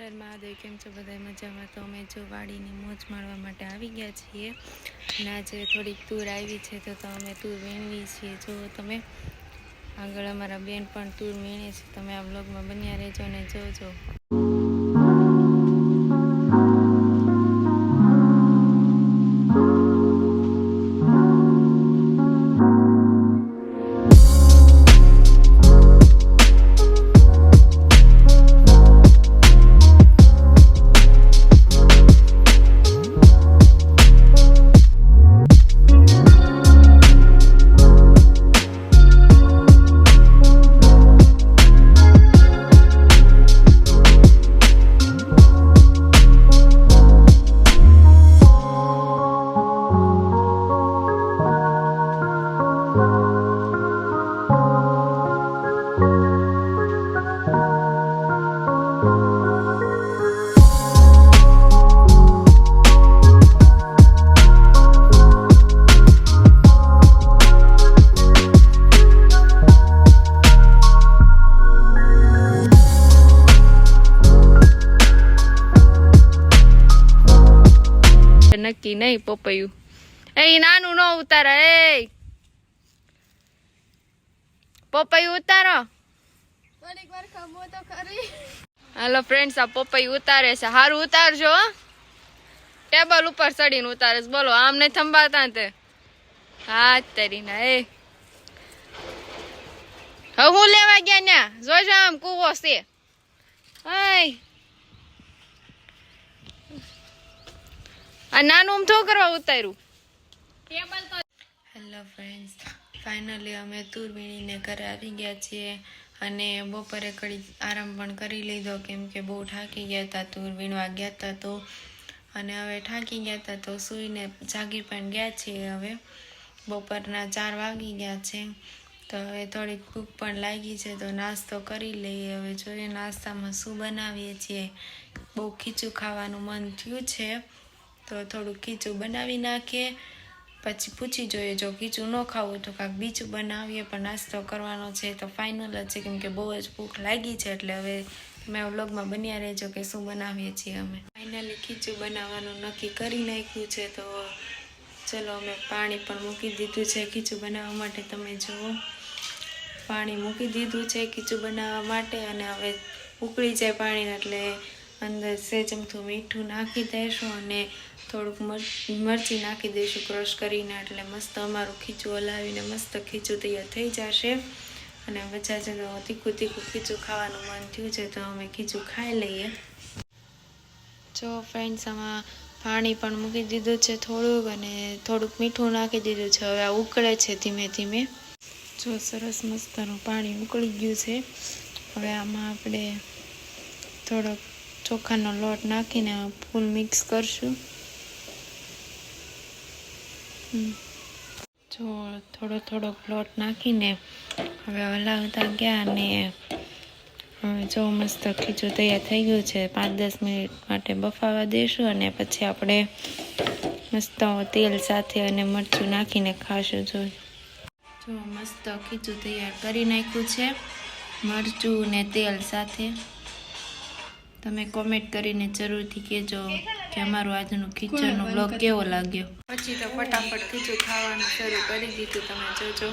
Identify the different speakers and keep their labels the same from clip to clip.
Speaker 1: હર મહાદેવ, કેમ છો બધા મજામાં? તો અમે જો વાડીની મોજ માણવા માટે આવી ગયા છીએ અને આજે થોડીક તૂર આવી છે તો અમે તૂર વીણવી છીએ. જો તમે આગળ અમારા બેન પણ તૂર વીણે છે. તમે આ વ્લોગમાં બન્યા રહેજો અને જોજો. નક્કી નહીં પપૈયું એ નાનું ન ઉતારે. એ પપૈયું ઉતારો. હાલો ફ્રેન્ડ્સ, આ પપૈયું ઉતારે છે. હારું ઉતારજો. ટેબલ ઉપર ચડીને ઉતારે છે. બોલો, આમ નહીં થંભાતા તે. હા તારી ના. એ હવે હું લેવા ગયા ન્યા જોજો, આમ કૂવો છે. આ નાનું આમ શું કરવા ઉતાર્યું? હેલો ફ્રેન્ડ્સ, ફાઇનલી અમે તૂર વીણીને ઘરે આવી ગયા છીએ અને બપોરે ઘડી આરામ પણ કરી લીધો, કેમ કે બહુ થાકી ગયા હતા. તૂર વીણવા ગયા હતા તો, અને હવે થાકી ગયા હતા તો સૂઈને જાગી પણ ગયા છીએ. હવે બપોરના 4 વાગી ગયા છે તો હવે થોડીક ભૂખ પણ લાગી છે તો નાસ્તો કરી લઈએ. હવે જોઈએ નાસ્તામાં શું બનાવીએ છીએ. બહુ ખીચું ખાવાનું મન થયું છે તો થોડુંક ખીચું બનાવી નાખીએ. પછી પૂછી જોઈએ, જો ખીચું ન ખાવું તો કાંઈક બીજું બનાવીએ, પણ નાસ્તો કરવાનો છે તો ફાઇનલ જ છે, કેમ કે બહુ જ ભૂખ લાગી છે. એટલે હવે તમે આ વ્લોગમાં બન્યા રહેજો કે શું બનાવીએ છીએ. અમે ફાઇનલી ખીચું બનાવવાનું નક્કી કરી નાખ્યું છે તો ચલો, અમે પાણી પણ મૂકી દીધું છે ખીચું બનાવવા માટે. તમે જુઓ, પાણી મૂકી દીધું છે ખીચું બનાવવા માટે અને હવે ઉકળી જાય પાણી એટલે અંદર સેજમથું મીઠું નાખી દઈશું અને થોડુંક મરચી નાખી દઈશું ક્રશ કરીને. એટલે મસ્ત અમારું ખીચું હલાવીને મસ્ત ખીચું તૈયાર થઈ જશે. અને બચ્ચા છે તો તીખું તીખું ખીચું ખાવાનું મન થયું છે તો અમે ખીચું ખાઈ લઈએ. જો ફ્રેન્ડ્સ, આમાં પાણી પણ મૂકી દીધું છે થોડુંક અને થોડુંક મીઠું નાખી દીધું છે. હવે આ ઉકળે છે ધીમે ધીમે. જો સરસ મસ્તનું પાણી ઉકળી ગયું છે. હવે આમાં આપણે થોડોક ચોખાનો લોટ નાખીને ફૂલ મિક્સ કરશું. જો થોડોક લોટ નાખીને હવે હલાવતા ગયા અને હવે જો મસ્ત ખીચું તૈયાર થઈ ગયું છે. 5-10 મિનિટ માટે બફાવા દઈશું અને પછી આપણે મસ્ત તેલ સાથે અને મરચું નાખીને ખાશું. જો મસ્ત ખીચું તૈયાર કરી નાખ્યું છે મરચું ને તેલ સાથે. તમે કોમેન્ટ કરીને જરૂરથી કહેજો કે અમારું આજનું ખીચડનો બ્લોગ કેવો લાગ્યો. પછી તો ફટાફટ ખીચું ખાવાનું શરૂ કરી દીધું. તમે જોજો.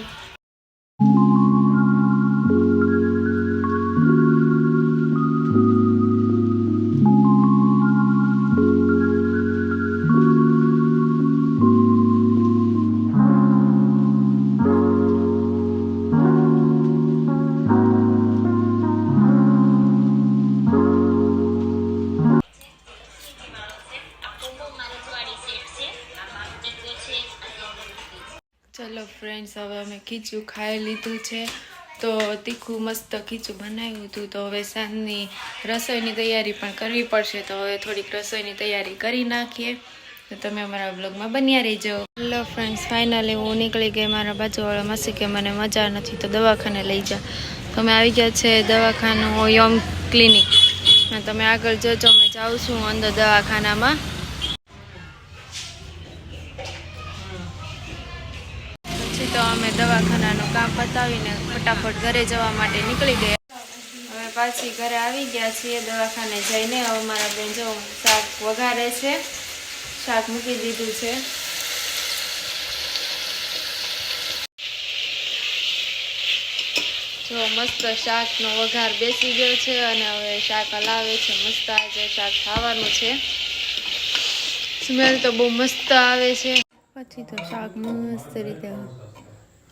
Speaker 1: ચલો ફ્રેન્ડ્સ, હવે અમે ખીચું ખાઈ લીધું છે તો તીખું મસ્ત ખીચું બનાવ્યું હતું. તો હવે સાંજની રસોઈની તૈયારી પણ કરવી પડશે તો હવે થોડીક રસોઈની તૈયારી કરી નાખીએ. તો તમે અમારા બ્લોગમાં બન્યા રહેજો. હેલો ફ્રેન્ડ્સ, ફાઇનલી હું નીકળી ગઈ. મારા બાજુવાળા માસી કે મને મજા નથી તો દવાખાને લઈ જા. તમે આવી ગયા છે દવાખાનું યંગ ક્લિનિક. તમે આગળ જોજો, મેં જાઉં છું અંદર દવાખાનામાં. પછી તો અમે દવાખાનાનું કામ પતાવીને ફટાફટ ઘરે જવા માટે નીકળી ગયા. હવે પાછી ઘરે આવી ગયા છીએ દવાખાને જઈને. હવે મારા બેન જો શાક વઘારે છે, શાક મૂકી દીધું છે. જો મસ્ત શાકનો વઘાર બેસી ગયો છે અને હવે શાક હલાવે છે. મસ્ત આજે શાક ખાવાનું છે. સ્મેલ તો બહુ મસ્ત આવે છે. પછી તો શાક મસ્ત રીતે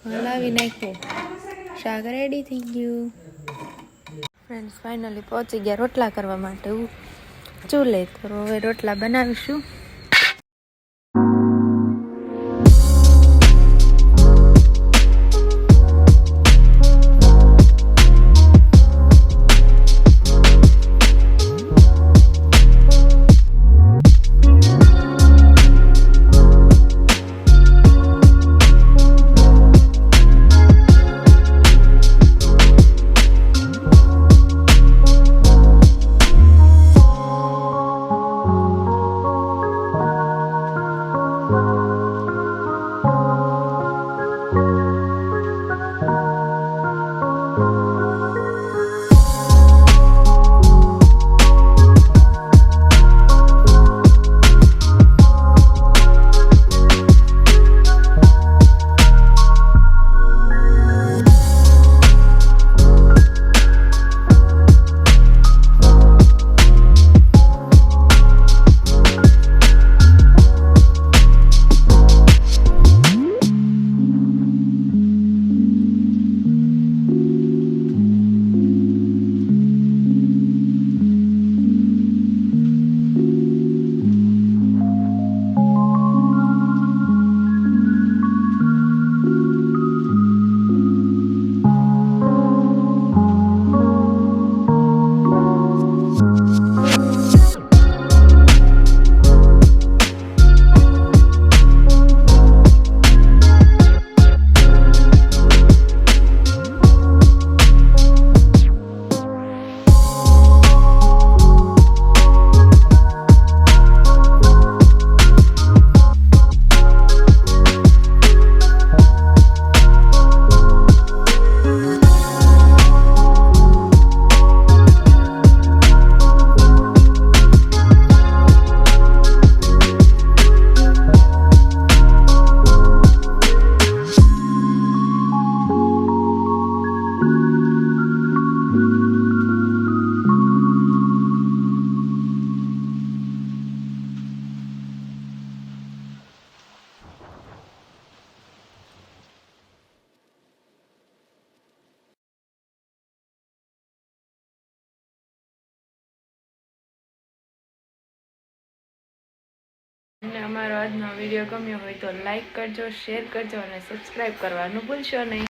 Speaker 1: હલાવી નાખ્યું, શાક રેડી થઈ ગયું. ફ્રેન્ડ્સ ફાઇનલી પહોંચી ગયા રોટલા કરવા માટે ચૂલે. તો હવે રોટલા બનાવીશું. અને અમારો આજનો વિડીયો ગમ્યો હોય તો લાઈક કરજો, શેર કરજો અને સબસ્ક્રાઈબ કરવાનું ભૂલશો નહીં.